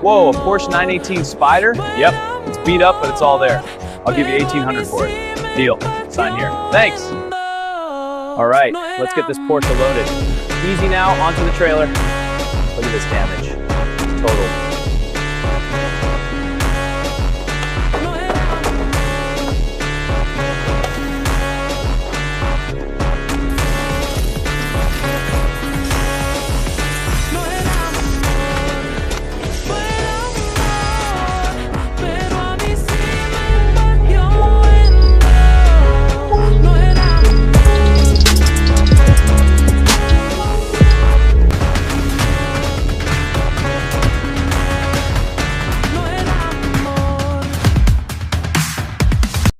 Whoa, a Porsche 918 Spyder? Yep, it's beat up, but it's all there. I'll give you $1,800 for it. Deal. Sign here. Thanks. All right, let's get this Porsche loaded. Easy now, onto the trailer. Look at this damage. Total.